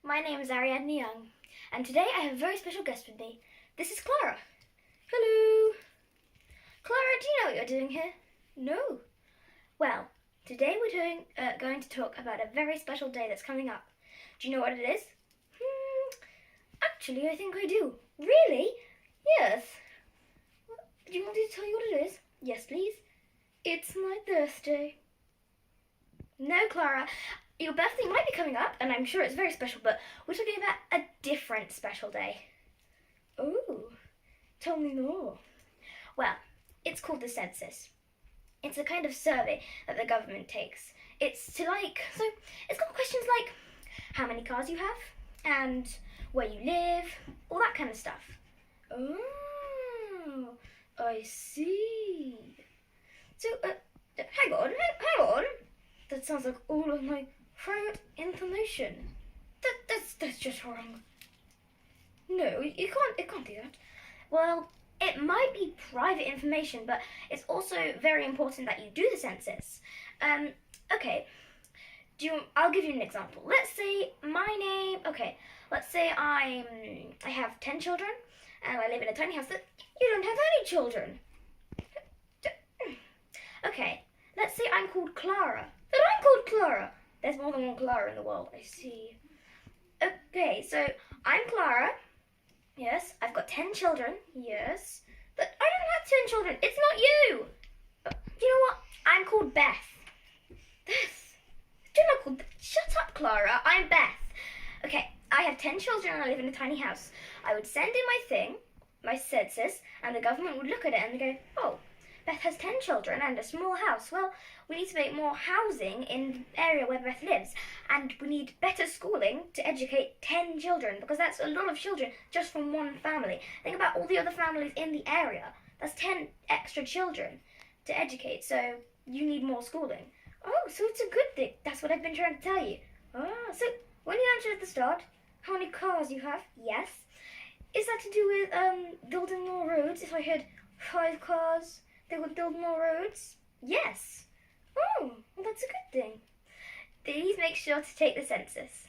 My name is Ariadne Young, and today I have a very special guest with me. This is Clara. Hello. Clara, do you know what you're doing here? No. Well, today we're going to talk about a very special day that's coming up. Do you know what it is? Actually, I think I do. Really? Yes. Do you want me to tell you what it is? Yes, please. It's my birthday. No, Clara. Your birthday might be coming up, and I'm sure it's very special, but we're talking about a different special day. Oh, tell me more. Well, it's called the census. It's a kind of survey that the government takes. It's got questions like how many cars you have, and where you live, all that kind of stuff. Oh, I see. So, hang on. That sounds like all of my private information. That's just wrong. No, it can't do that. Well, it might be private information, but it's also very important that you do the census. Okay. I'll give you an example. Let's say let's say I have 10 children, and I live in a tiny house that you don't have any children. Okay, let's say I'm called Clara. But I'm called Clara. There's more than one Clara in the world, I see. Okay, so I'm Clara. Yes, I've got 10 children. Yes, but I don't have 10 children. It's not you. You know what? I'm called Beth. Beth? You're not called Beth. Shut up, Clara. I'm Beth. Okay, I have 10 children and I live in a tiny house. I would send in my census, and the government would look at it and go, oh, Beth has 10 children and a small house. Well, we need to make more housing in the area where Beth lives, and we need better schooling to educate 10 children, because that's a lot of children just from one family. Think about all the other families in the area. That's 10 extra children to educate, so you need more schooling. Oh, so it's a good thing. That's what I've been trying to tell you. So when you answered at the start, how many cars you have? Yes. Is that to do with building more roads? If I had 5 cars, they would build more roads? Yes. Oh, well, that's a good thing. Please make sure to take the census.